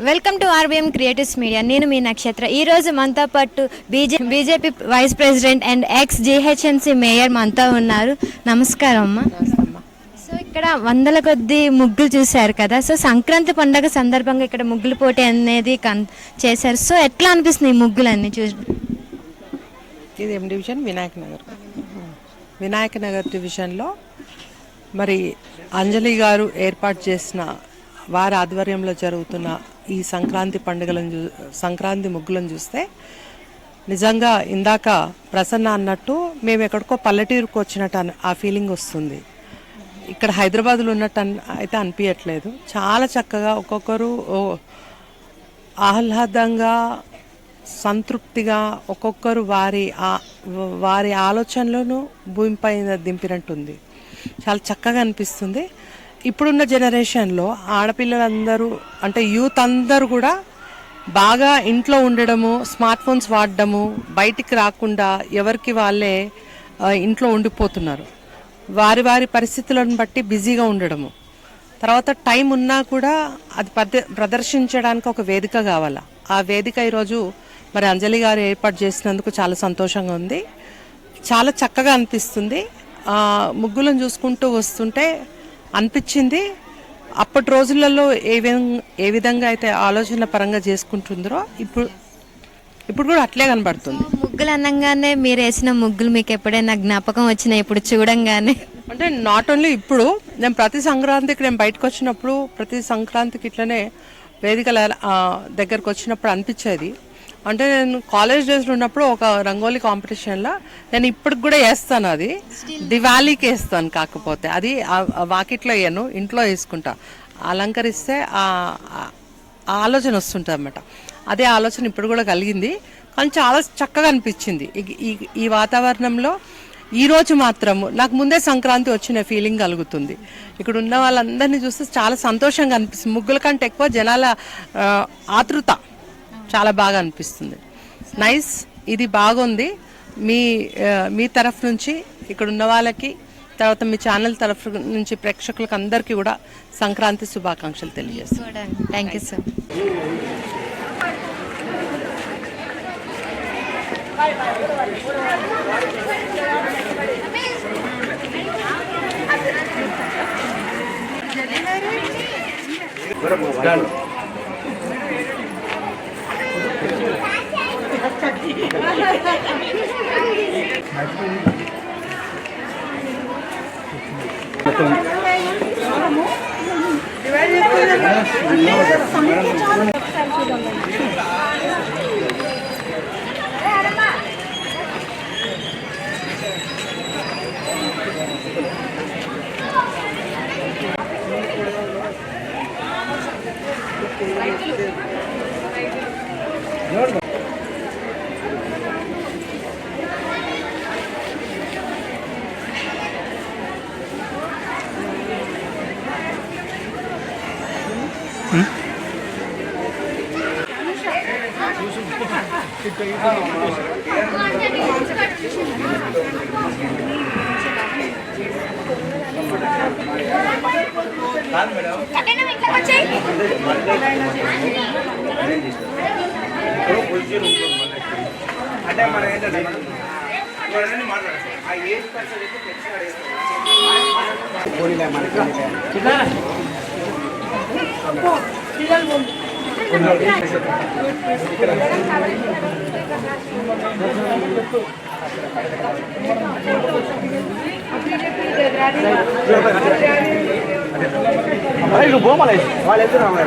Welcome to RBM creatives media. నేను మీ నక్షత్ర. ఈరోజు మనతో పాటు BJP vice president and ex GHMC mayor మనతో ఉన్నారు. నమస్కారం అమ్మా. సో ఇక్కడ వందల కొద్ది ముగ్గులు చూశారు కదా. సో సంక్రాంతి పండుగ సందర్భంగా ఇక్కడ ముగ్గులు పోటీ అనేది చేశారు. సో ఎట్లా అనిపిస్తుంది ఈ ముగ్గులు అన్నీ చూసి? ఇది ఎం డివిజన్ వినాయక నగర్ డివిజన్లో మరి అంజలి గారు ఏర్పాటు చేసిన వారి ఆధ్వర్యంలో జరుగుతున్న ఈ సంక్రాంతి ముగ్గులను చూస్తే నిజంగా ఇందాక ప్రసన్న అన్నట్టు మేము ఎక్కడికో పల్లెటూరుకు వచ్చినట్టు ఆ ఫీలింగ్ వస్తుంది. ఇక్కడ హైదరాబాద్లో ఉన్నట్టు అయితే అనిపించట్లేదు. చాలా చక్కగా ఒక్కొక్కరు ఆహ్లాదంగా సంతృప్తిగా ఒక్కొక్కరు వారి ఆలోచనలను భూమిపై దింపినట్టుంది. చాలా చక్కగా అనిపిస్తుంది. ఇప్పుడున్న జనరేషన్లో ఆడపిల్లలందరూ అంటే యూత్ అందరూ కూడా బాగా ఇంట్లో ఉండడము, స్మార్ట్ ఫోన్స్ వాడడము, బయటికి రాకుండా ఎవరికి వాళ్ళే ఇంట్లో ఉండిపోతున్నారు. వారి పరిస్థితులను బట్టి బిజీగా ఉండడము, తర్వాత టైం ఉన్నా కూడా అది ప్రదర్శించడానికి ఒక వేదిక కావాలా. ఆ వేదిక ఈరోజు మరి అంజలి గారు ఏర్పాటు చేసినందుకు చాలా సంతోషంగా ఉంది. చాలా చక్కగా అనిపిస్తుంది. ముగ్గులను చూసుకుంటూ వస్తుంటే అనిపించింది అప్పటి రోజులలో ఏ విధంగా అయితే ఆలోచన పరంగా చేసుకుంటుందో ఇప్పుడు కూడా అట్లే కనబడుతుంది. ముగ్గులు అనగానే మీరు వేసిన ముగ్గులు మీకు ఎప్పుడైనా జ్ఞాపకం వచ్చినాయి ఇప్పుడు చూడంగానే? అంటే నాట్ ఓన్లీ ఇప్పుడు, నేను ప్రతి సంక్రాంతికి నేను బయటకు వచ్చినప్పుడు ప్రతి సంక్రాంతికి ఇట్లనే వేదికల దగ్గరకు వచ్చినప్పుడు అనిపించేది. అంటే నేను కాలేజ్ డేస్లో ఉన్నప్పుడు ఒక రంగోలీ కాంపిటీషన్లో నేను ఇప్పటికి కూడా వేస్తాను. అది దివాళీకి వేస్తాను. కాకపోతే అది వాకిట్లో వేయను, ఇంట్లో వేసుకుంటా. అలంకరిస్తే ఆ ఆలోచన వస్తుంటుంది అన్నమాట. అదే ఆలోచన ఇప్పుడు కూడా కలిగింది. కానీ చాలా చక్కగా అనిపించింది ఈ వాతావరణంలో. ఈరోజు మాత్రము నాకు ముందే సంక్రాంతి వచ్చిన ఫీలింగ్ కలుగుతుంది. ఇక్కడ ఉన్న వాళ్ళందరినీ చూస్తే చాలా సంతోషంగా అనిపిస్తుంది. ముగ్గుల కంటే ఎక్కువ జనాల ఆతృత చాలా బాగా అనిపిస్తుంది. నైస్, ఇది బాగుంది. మీ తరఫు నుంచి ఇక్కడ ఉన్న వాళ్ళకి, తర్వాత మీ ఛానల్ తరఫు నుంచి ప్రేక్షకులకు అందరికీ కూడా సంక్రాంతి శుభాకాంక్షలు తెలియజేస్తాను. Thank you sir. Boleh lu bawa malah. Boleh tu ramai.